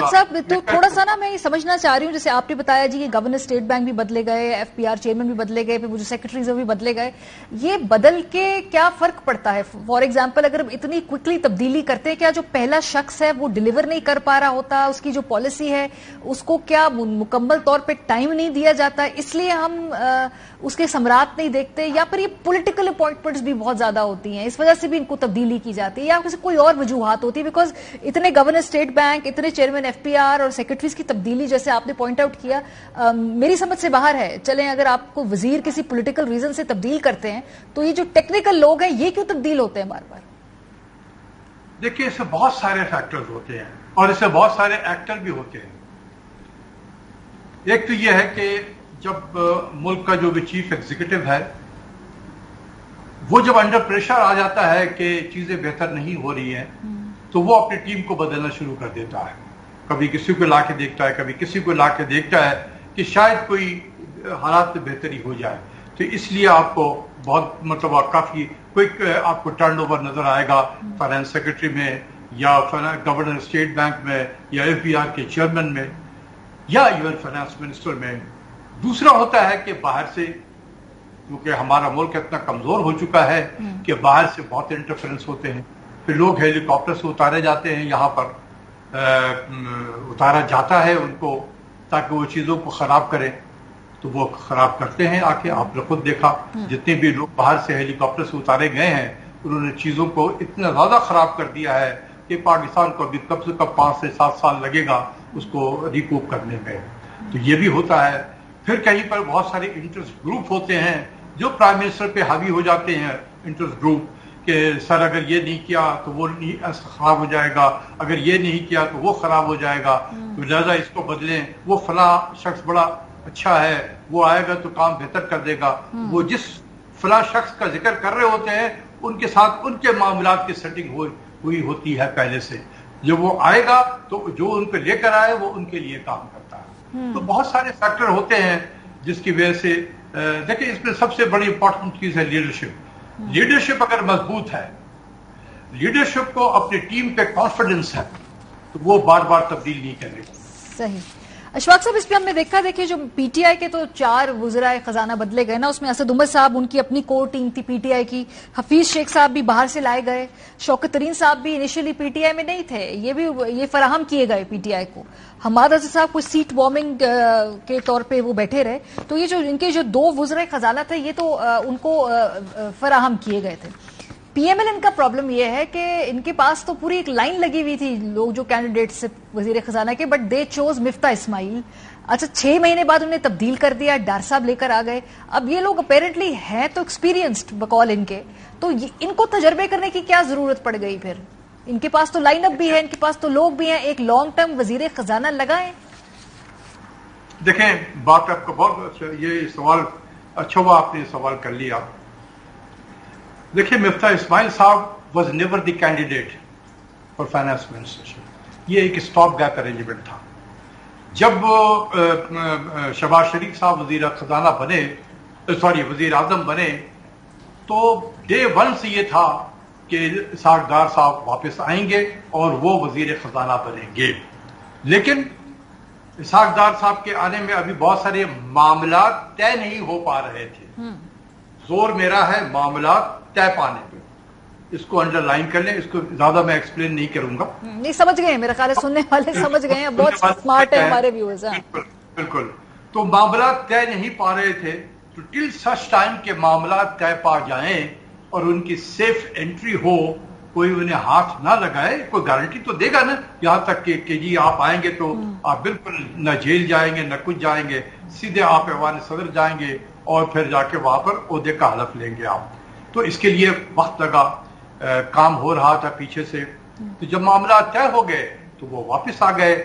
इशफाक साहब, तो थोड़ा सा ना मैं ये समझना चाह रही हूँ, जैसे आपने बताया जी, ये गवर्नर स्टेट बैंक भी बदले गए, FPR चेयरमैन भी बदले गए, फिर वो जो सेक्रेटरीज भी बदले गए, ये बदल के क्या फर्क पड़ता है? फॉर एग्जाम्पल, अगर इतनी क्विकली तब्दीली करते हैं, क्या जो पहला शख्स है वो डिलीवर नहीं कर पा रहा होता, उसकी जो पॉलिसी है उसको क्या मुकम्मल तौर पर टाइम नहीं दिया जाता, इसलिए हम उसके सम्राट नहीं देखते, या फिर ये पॉलिटिकल अपॉइंटमेंट्स भी बहुत ज्यादा होती हैं, इस वजह से भी इनको तब्दीली की जाती है, या किसी कोई और वजूहात होती है? बिकॉज इतने गवर्नर स्टेट बैंक, इतने चेयरमैन FPR और सेक्रेटरीज की तब्दीली, जैसे आपने पॉइंट आउट किया, मेरी समझ से बाहर है। चलें, अगर आपको वजीर किसी पॉलिटिकल रीजन से तब्दील करते हैं, तो ये जो टेक्निकल लोग हैं ये क्यों तब्दील होते हैं बार बार? देखिए, इससे बहुत सारे फैक्टर्स होते हैं और इससे बहुत सारे एक्टर भी होते हैं। एक तो ये है कि जब मुल्क का जो भी चीफ एग्जीक्यूटिव है, वो जब अंडर प्रेशर आ जाता है कि चीजें बेहतर नहीं हो रही हैं, तो वो अपनी टीम को बदलना शुरू कर देता है। कभी किसी को लाके देखता है, कभी किसी को लाके देखता है कि शायद कोई हालात में बेहतरी हो जाए। तो इसलिए आपको बहुत मतलब काफी क्विक आपको टर्नओवर नजर आएगा फाइनेंस सेक्रेटरी में, या गवर्नर स्टेट बैंक में, या FPR के चेयरमैन में, या इवन फाइनेंस मिनिस्टर में। दूसरा होता है कि बाहर से, क्योंकि हमारा मुल्क इतना कमजोर हो चुका है कि बाहर से बहुत इंटरफेरेंस होते हैं, फिर लोग हेलीकॉप्टर से उतारे जाते हैं, यहाँ पर उतारा जाता है उनको ताकि वो चीजों को खराब करें, तो वो खराब करते हैं आके। आपने खुद देखा, जितने भी लोग बाहर से हेलीकॉप्टर से उतारे गए हैं, उन्होंने चीजों को इतना ज्यादा खराब कर दिया है कि पाकिस्तान को अभी कम से कम 5 से 7 साल लगेगा उसको रिकूप करने में। तो ये भी होता है। फिर कहीं पर बहुत सारे इंटरेस्ट ग्रुप होते हैं जो प्राइम मिनिस्टर पे हावी हो जाते हैं, इंटरेस्ट ग्रुप कि सर अगर ये नहीं किया तो वो नहीं खराब हो जाएगा, अगर ये नहीं किया तो वो खराब हो जाएगा, तो लिहाजा इसको बदलें, वो फला शख्स बड़ा अच्छा है, वो आएगा तो काम बेहतर कर देगा। वो जिस फला शख्स का जिक्र कर रहे होते हैं उनके साथ उनके मामलात की सेटिंग हुई होती है पहले से। जब वो आएगा तो जो उनको लेकर आए वो उनके लिए काम करता है। तो बहुत सारे फैक्टर होते हैं जिसकी वजह से देखिए, इसमें सबसे बड़ी इंपॉर्टेंट चीज है लीडरशिप। लीडरशिप अगर मजबूत है, लीडरशिप को अपनी टीम पे कॉन्फिडेंस है, तो वो बार बार तब्दील नहीं करेगी। सही। अशफाक साहब, इस पे हमने देखा, देखिए जो PTI के तो 4 वज़राए खजाना बदले गए ना, उसमें असद उमर साहब, उनकी अपनी कोर टीम थी PTI की, हफीज शेख साहब भी बाहर से लाए गए, शौकत तरीन साहब भी इनिशियली PTI में नहीं थे, ये फराहम किए गए PTI को। हमाद अज़हर साहब कुछ सीट वार्मिंग के तौर पे वो बैठे रहे। तो ये जो इनके जो 2 वज़राए खजाना थे, ये तो उनको फराहम किए गए थे। PMLN का प्रॉब्लम यह है कि इनके पास तो पूरी एक लाइन लगी हुई थी लोग जो कैंडिडेट्स वजीर खजाना के, but they chose Miftah Ismail. अच्छा, 6 महीने बाद उन्हें तब्दील कर दिया, डार साहब लेकर आ गए। अब ये लोग अपेरेंटली हैं तो एक्सपीरियंस्ड बकौल इनके, तो इनको तजर्बे करने की क्या जरूरत पड़ गई? फिर इनके पास तो लाइन अप भी है, इनके पास तो लोग भी हैं, एक लॉन्ग टर्म वजीर खजाना लगाएं। देखें, बात आपका बहुत ये सवाल अच्छा हुआ, आपने सवाल कर लिया। देखिए, मिफ्ता इस्माइल साहब was never the candidate for finance ministership. ये एक स्टॉप गैप अरेंजमेंट था। जब शहबाज शरीफ साहब वजीर खजाना बने, वजीर आजम बने, तो डे 1 से ये था कि इसहाक डार साहब वापस आएंगे और वो वजीर खजाना बनेंगे। लेकिन इसहाक डार साहब के आने में अभी बहुत सारे मामला तय नहीं हो पा रहे थे। जोर मेरा है मामला तय पाने पे, इसको अंडरलाइन कर लें, इसको ज्यादा मैं एक्सप्लेन नहीं करूंगा। नहीं, समझ गए मेरा ख्याल है, सुनने वाले समझ गए हैं, बहुत स्मार्ट है हमारे व्यूअर्स। बिल्कुल। तो मामला तय नहीं पा रहे थे, तो टिल सच टाइम के मामला तय पा जाएं और उनकी सेफ एंट्री हो, कोई उन्हें हाथ ना लगाए, कोई गारंटी तो देगा ना, यहां तक कि जी आप आएंगे तो आप बिल्कुल न जेल जाएंगे न कुछ जाएंगे, सीधे आप ऐवान सदर जाएंगे और फिर जाके वहां पर ओहदे का हलफ लेंगे आप। तो इसके लिए वक्त लगा, काम हो रहा था पीछे से। तो जब मामला तय हो गए तो वो वापस आ गए।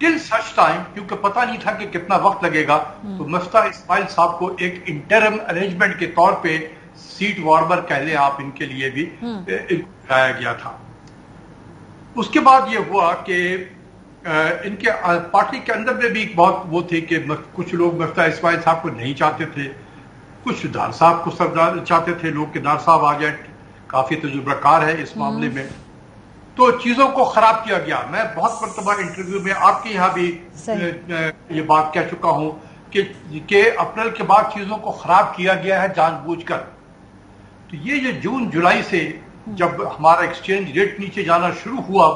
टिल सच टाइम, क्योंकि पता नहीं था कि कितना वक्त लगेगा, तो मिफ्ता इस्माइल साहब को एक इंटरम अरेंजमेंट के तौर पे सीट वार्मर कह लें आप, इनके लिए भी लाया गया था। उसके बाद ये हुआ कि इनके पार्टी के अंदर में भी बहुत वो थे कि कुछ लोग मिफ्ता इस्माइल साहब को नहीं चाहते थे, कुछ डार साहब को सरदार चाहते थे लोग कि डार साहब आ जाए, काफी तजुर्बाकार है इस मामले में। तो चीजों को खराब किया गया। मैं बहुत मरतबा इंटरव्यू में आपके यहाँ भी ये बात कह चुका हूं कि अप्रैल के बाद चीजों को खराब किया गया है जानबूझकर। तो ये जो जून जुलाई से जब हमारा एक्सचेंज रेट नीचे जाना शुरू हुआ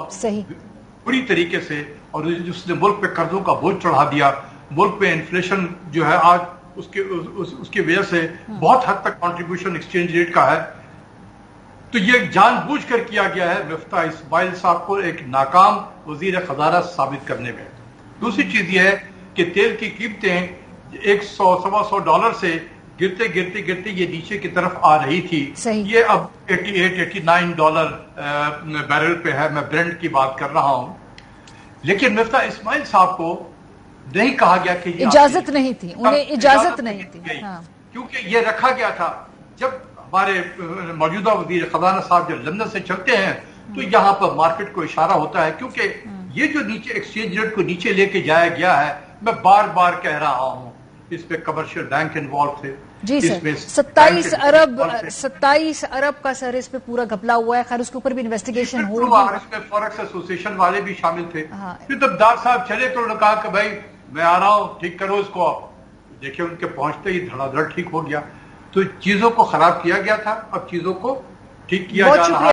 पूरी तरीके से, और उसने मुल्क पे कर्जों का बोझ चढ़ा दिया, मुल्क पे इन्फ्लेशन जो है आज उसकी वजह से बहुत हद तक कंट्रीब्यूशन एक्सचेंज रेट का है। तो ये जानबूझकर किया गया है मिफ्ता इस्माइल साहब को एक नाकाम वजीर खजाना साबित करने में। दूसरी चीज ये है कि तेल की कीमतें 100-125 से गिरते गिरते गिरते ये नीचे की तरफ आ रही थी। ये अब $88-89 बैरल पे है। मैं ब्रेंट की बात कर रहा हूं। लेकिन मिफ्ता इस्माइल साहब को नहीं कहा गया कि इजाजत नहीं थी, उन्हें इजाजत नहीं थी। हाँ। क्योंकि ये रखा गया था जब हमारे मौजूदा वजीर खजाना साहब जब लंदन से चलते हैं तो यहाँ पर मार्केट को इशारा होता है, क्योंकि ये जो नीचे एक्सचेंज रेट को नीचे लेके जाया गया है, मैं बार बार कह रहा हूं, इस पे कमर्शियल बैंक इन्वॉल्व थे। जी सर, 27 अरब का सर इस पे पूरा घपला हुआ है। खैर उसके ऊपर भी इन्वेस्टिगेशन हो रही है। इसमें फॉरेक्स एसोसिएशन वाले भी शामिल थे। फिर तब दार साहब चले तो उन्होंने कहा कि भाई मैं आ रहा हूं, ठीक करो इसको। आप देखिए उनके पहुंचते ही धड़ाधड़ ठीक हो गया। तो चीजों को खराब किया गया था, अब चीजों को ठीक किया जा रहा है।